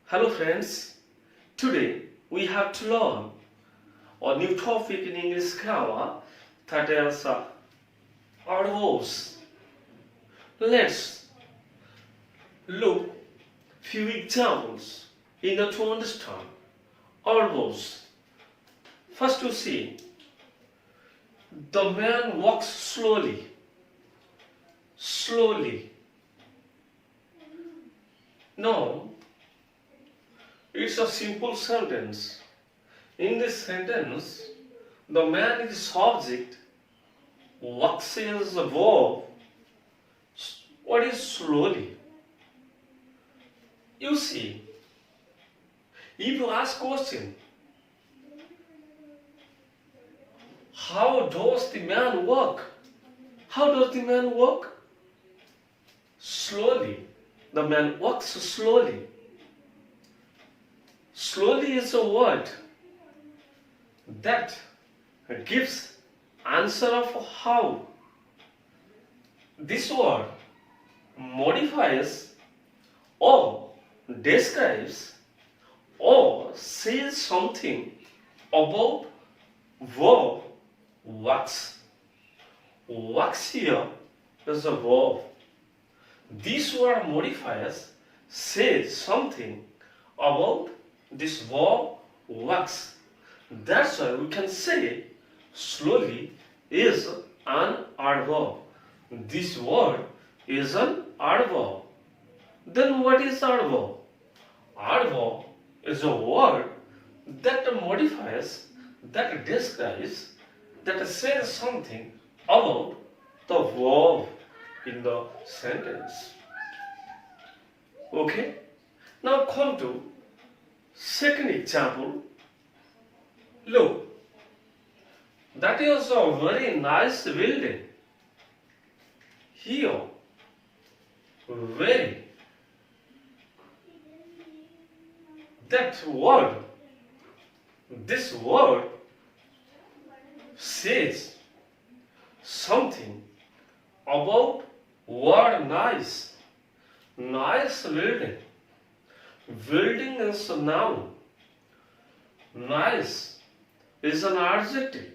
Hello friends, today we have to learn a new topic in English grammar, that is ADVERBS. Let's look few examples in order to understand ADVERBS. First you see, the man walks slowly. Now, it's a simple sentence. In this sentence, the man is subject, walks is a verb. What is slowly? You see, if you ask question, how does the man walk? How does the man walk? Slowly. The man walks slowly. Slowly is a word that gives answer of how. This word modifies or describes or says something about verb walks. Walks here is a verb. This word modifies says something about this verb walks. That's why we can say slowly is an adverb. This word is an adverb. Then what is adverb? Adverb is a word that modifies, that describes, that says something about the verb in the sentence. Okay? Now come to second example. Look, that is a very nice building. Here, very. That word, this word says something about word nice. Nice building. Building is a noun. Nice is an adjective.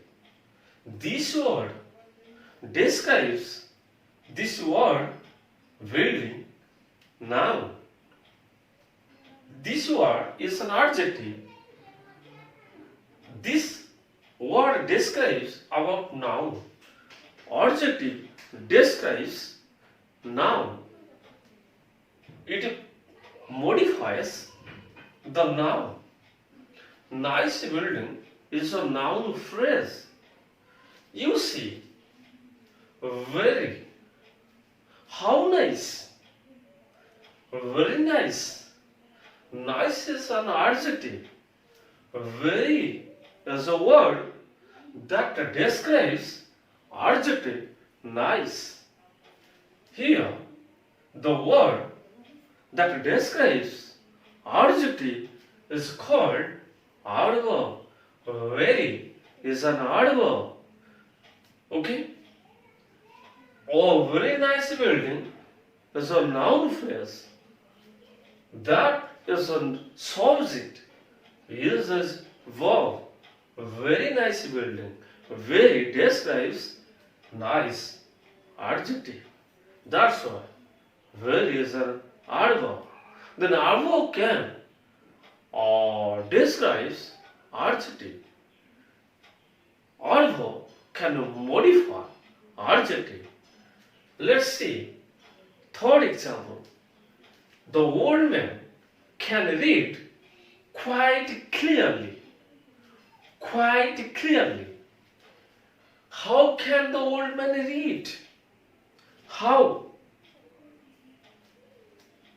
This word describes this word building, noun. This word is an adjective. This word describes about noun. Adjective describes noun. It modifies the noun. Nice building is a noun phrase. You see, very. How nice? Very nice. Nice is an adjective. Very is a word that describes adjective nice. Here, the word that describes adjective is called adverb. Very is an adverb. Okay? A very nice building is a noun phrase. That is a subject. Is a verb. Very nice building. Very describes nice adjective. That's why very is an adverb. Then adverb can or describes adjective. Adverb can modify adjective. Let's see third example. The old man can read quite clearly. Quite clearly. How can the old man read? How?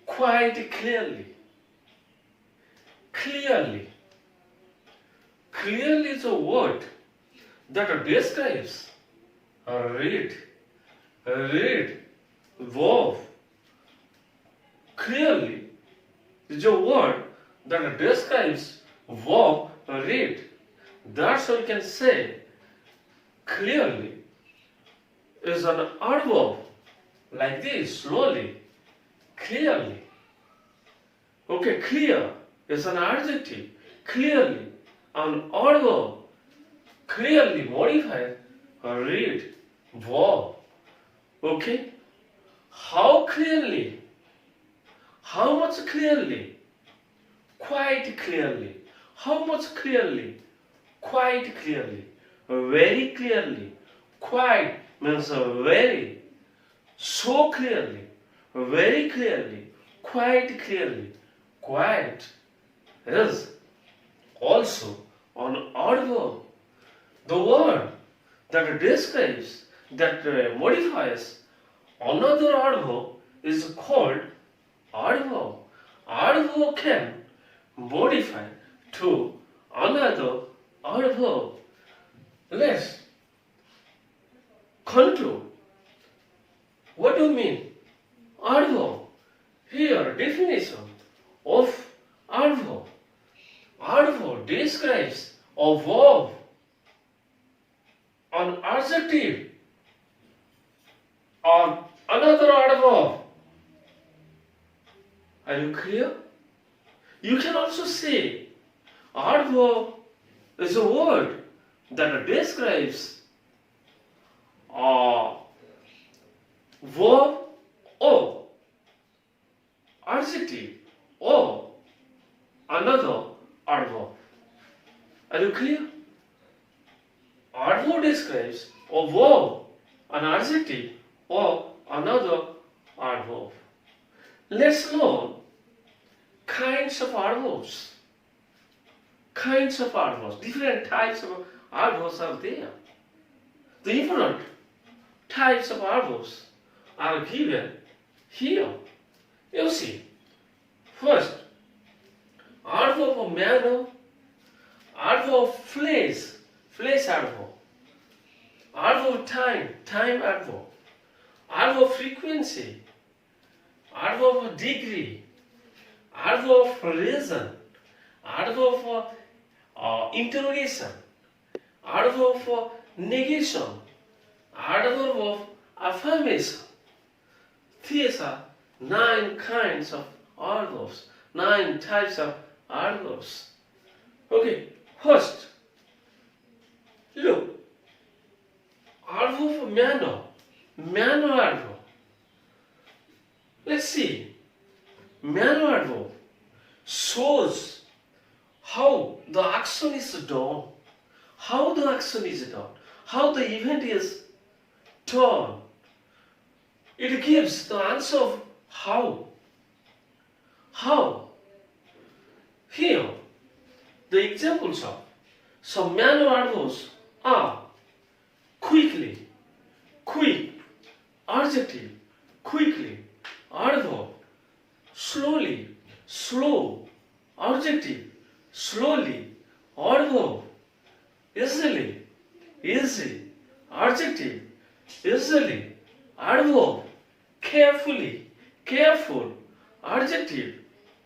Quite clearly. Clearly. Clearly is a word that describes read. Read. Verb. Clearly is a word that describes verb read. That's how you can say clearly is an adverb like this, slowly, clearly. Okay, clear is an adjective. Clearly, an adverb. Clearly modified or read verb. Okay? How clearly? How much clearly? Quite clearly. How much clearly? Quite clearly. Very clearly. Quite means very. So clearly. Very clearly. Quite clearly. Quite is also an adverb. The word that describes, that modifies another adverb is called adverb. Adverb can modify to another adverb. Let's conclude. What do you mean? Adverb. Here, definition of adverb. Adverb describes a verb, an adjective, or another adverb. Are you clear? You can also say adverb is a word that describes a verb or adjective or another adverb. Are you clear? Adverb describes a verb, an adjective or another adverb. Let's learn kinds of adverbs. Kinds of adverbs. Different types of adverbs are there. The important types of adverbs are given here. You see, first, adverb of manner, adverb of place, place adverb, adverb of time, time adverb, adverb of frequency, adverb of degree, adverb of reason, adverb of interrogation, adverb of negation, adverb of affirmation. These are 9 kinds of adverbs, 9 types of adverbs. Okay, first, look, adverb of manner, manner adverb. Let's see, manner adverb shows how the action is done, how the action is done, how the event is done. It gives the answer of how. How? Here, the examples of some manner adverbs are quickly, quick, adjective, quickly, adverb, slowly, slow, adjective, slowly, adverb, easily, easy, adjective, easily, adverb, carefully, careful, adjective,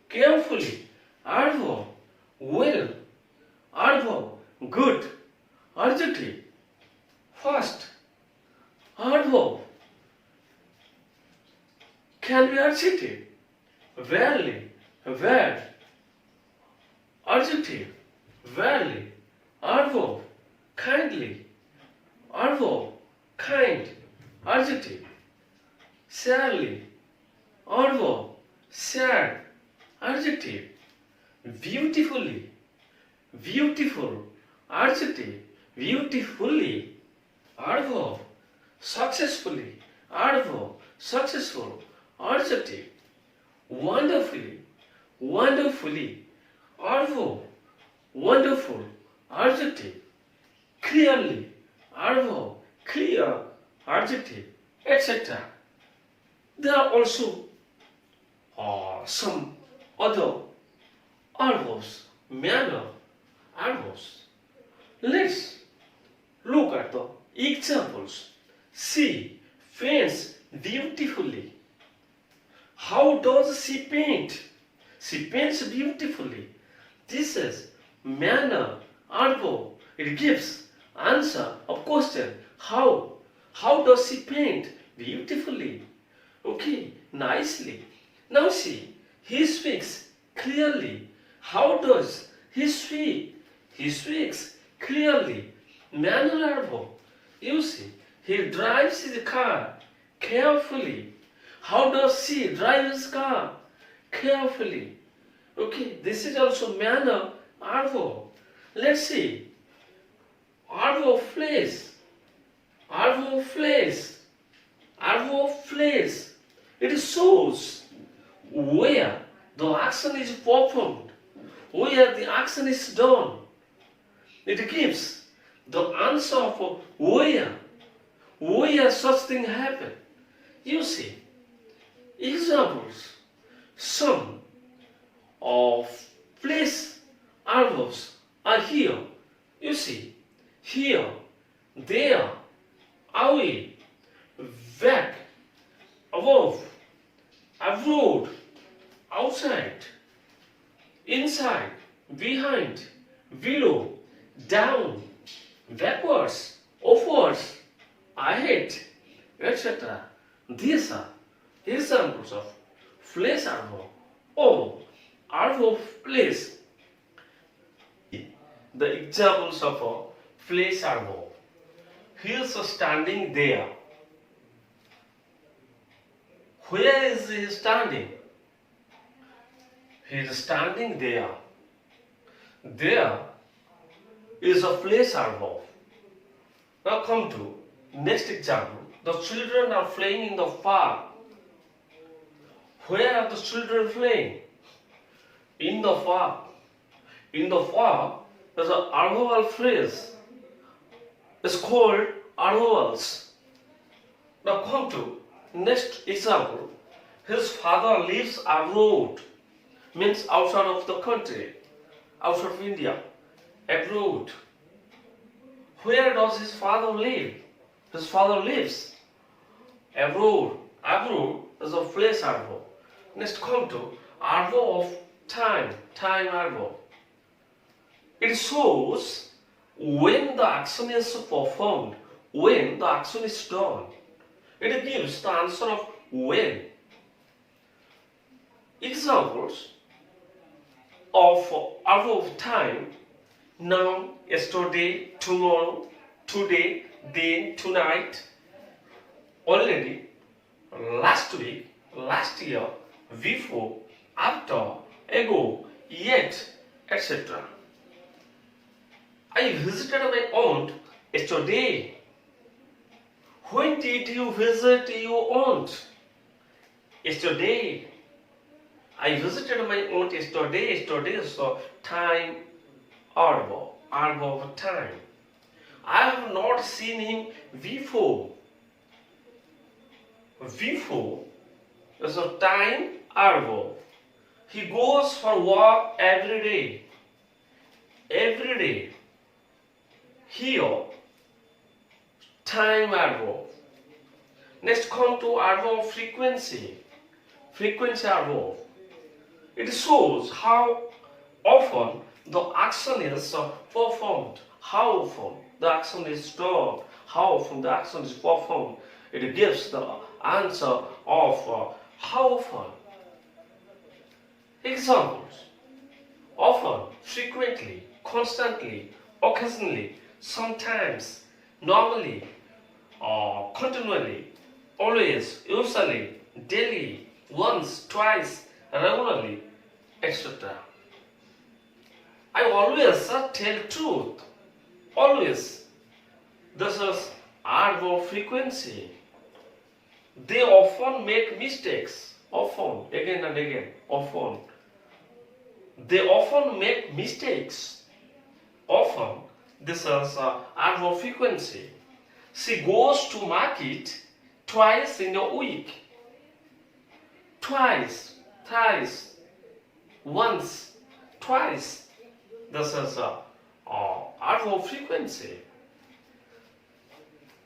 carefully, adverb, well, adverb, good, adjective, fast, adverb, can be adjective, rarely, rare, adjective, rarely, adverb, kindly, adverb, kind, adjective, sadly, adverb, sad, adjective, beautifully, beautiful, adjective, beautifully, adverb, successfully, adverb, successful, adjective, wonderfully, wonderfully, adverb, wonderful, adjective, clearly, adverb, clear, adjective, etc. There are also some other adverbs, manner adverbs. Let's look at the examples. She paints beautifully. How does she paint? She paints beautifully. This is manner adverb. It gives answer of question. How? How does she paint? Beautifully. Okay, nicely. Now see, he speaks clearly. How does he speak? He speaks clearly. Manual adverb. You see, he drives his car carefully. How does she drive his car? Carefully. Okay, this is also manner adverb. Let's see. Adverb place. Adverb place. Adverb place. It shows where the action is performed, where the action is done. It gives the answer of where such thing happen. You see, examples. Some of place adverbs are here. You see, here, there, away, back, above, abroad, outside, inside, behind, below, down, backwards, upwards, ahead, etc. These are examples of place adverb or adverb of place. The examples of a place adverb. He is standing there. Where is he standing? He is standing there. There is a place adverb. Now come to next example. The children are playing in the park. Where are the children playing? In the park. In the park, there's an adverbial phrase. It's called adverbs. Now come to next example. His father lives abroad. Means outside of the country. Outside of India. Abroad. Where does his father live? His father lives abroad. Abroad is a place adverb. Next come to adverb of time. Time adverb. It shows when the action is performed, when the action is done. It gives the answer of when. Examples of adverb of time: now, yesterday, tomorrow, today, then, tonight, already, last week, last year, before, after, ago, yet, etc. I visited my aunt yesterday. When did you visit your aunt? Yesterday. I visited my aunt yesterday. Yesterday is time adverb. Adverb of time. I have not seen him before. Before is a time adverb. He goes for walk every day. Every day. Here, time adverb. Next come to adverb of frequency. Frequency adverb. It shows how often the action is performed. How often the action is done. How often the action is performed. It gives the answer of how often. Examples: often, frequently, constantly, occasionally, sometimes, normally, continually, always, usually, daily, once, twice, regularly, etc. I always tell truth. Always. This is adverb frequency. They often make mistakes. Often, again and again, often. They often make mistakes. Often. This is adverb frequency. She goes to market twice in a week. Twice, thrice, once, twice. This is adverb frequency.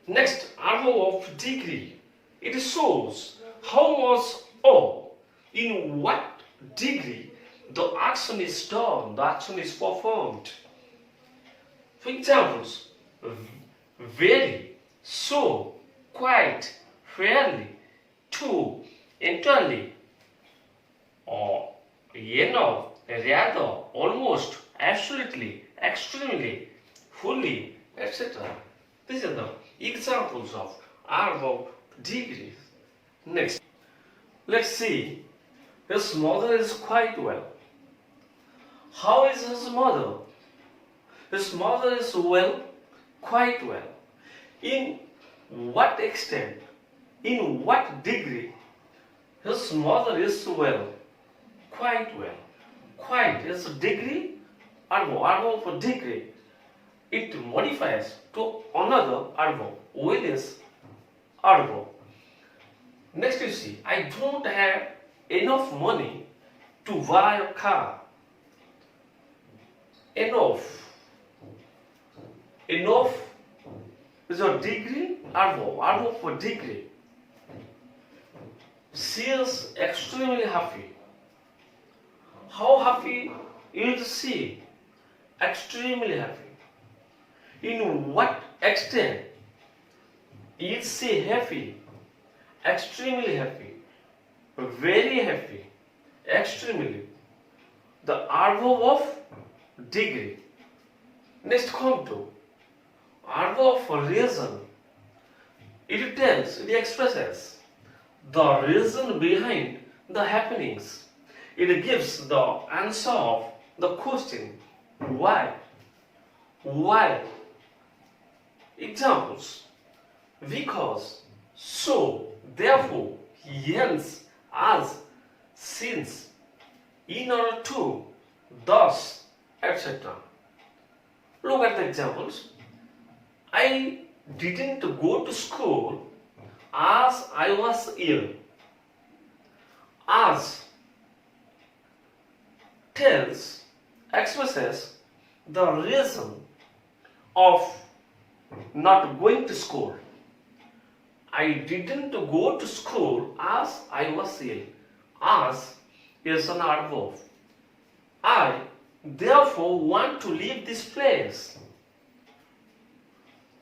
Next, adverb of degree. It shows how much or in what degree the action is done, the action is performed. For examples: very, so, quite, fairly, to, entirely, or enough, rather, almost, absolutely, extremely, fully, etc. These are the examples of adverb of degree. Next, let's see. His mother is quite well. How is his mother? His mother is well, quite well. In what extent, in what degree, his mother is well, quite well. Quite is a degree, adverb for degree. It modifies to another adverb. Well is adverb. Next you see, I don't have enough money to buy a car. Enough. Enough is a degree, adverb for degree. She is extremely happy. How happy is she? Extremely happy. In what extent is she happy? Extremely happy. Very happy. Extremely. The adverb of degree. Next come to adverb for reason. It tells, it expresses the reason behind the happenings. It gives the answer of the question. Why? Why? Examples. Because, so, therefore, hence, as, since, in order to, thus, etc. Look at the examples. I didn't go to school as I was ill. As tells, expresses the reason of not going to school. I didn't go to school as I was ill. As is an adverb. I therefore want to leave this place.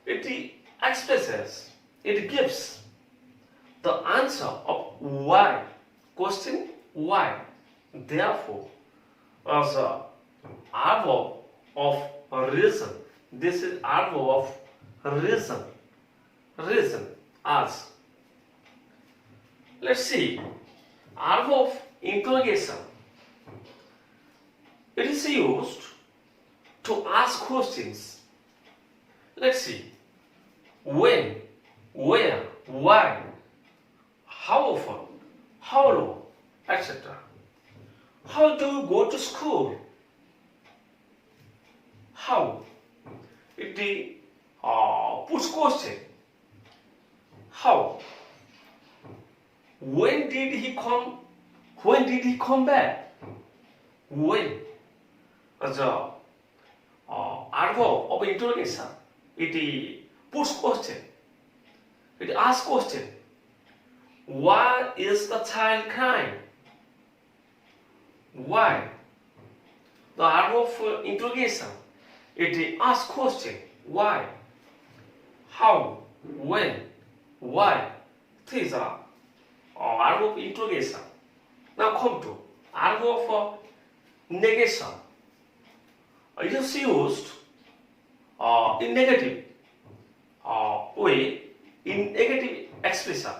It expresses, it gives the answer of why. Question, why? Therefore, as a adverb of reason. This is adverb of reason. Reason, as. Let's see. Adverb of interrogation. It is used to ask questions. Let's see. When, where, why, how often, how long, etc. How do you go to school? How? It puts question. How? When did he come? When did he come back? When? As a adverb of interrogation. It puts question. It asks question. Why is the child crying? Why? The adverb for interrogation. It asks question. Why? How? When? Why? These are adverb of interrogation. Now come to adverb for negation. It is used in negative way, in negative expression.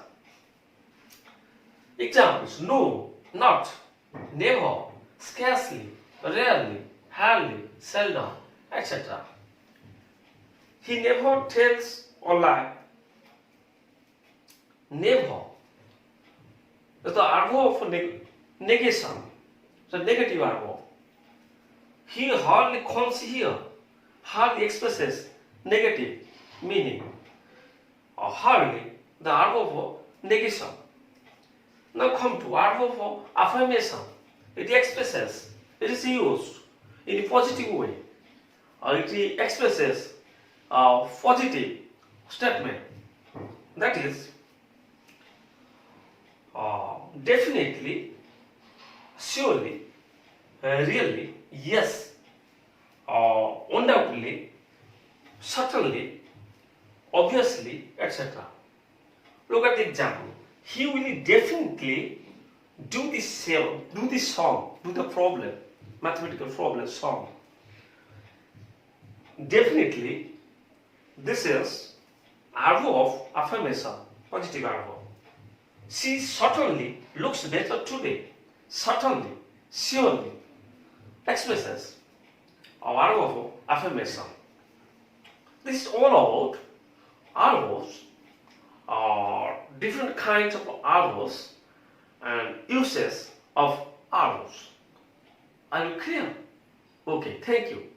Examples: no, not, never, scarcely, rarely, hardly, seldom, etc. He never tells a lie. Never is the adverb for negation, the negative adverb. He hardly comes here. Hardly expresses negative meaning. Hardly, the adverb for negation. Now come to adverb for affirmation. It expresses, it is used in a positive way. It expresses a positive statement. That is, definitely, surely, really, yes, undoubtedly, certainly, obviously, etc. Look at the example. He will definitely do this song, do the problem. mathematical problem solved. Definitely, this is adverb of affirmation, positive adverb. She certainly looks better today. Certainly, surely, expresses of adverb of affirmation. This is all about adverbs, different kinds of adverbs and uses of adverbs. Are you clear? Okay, thank you.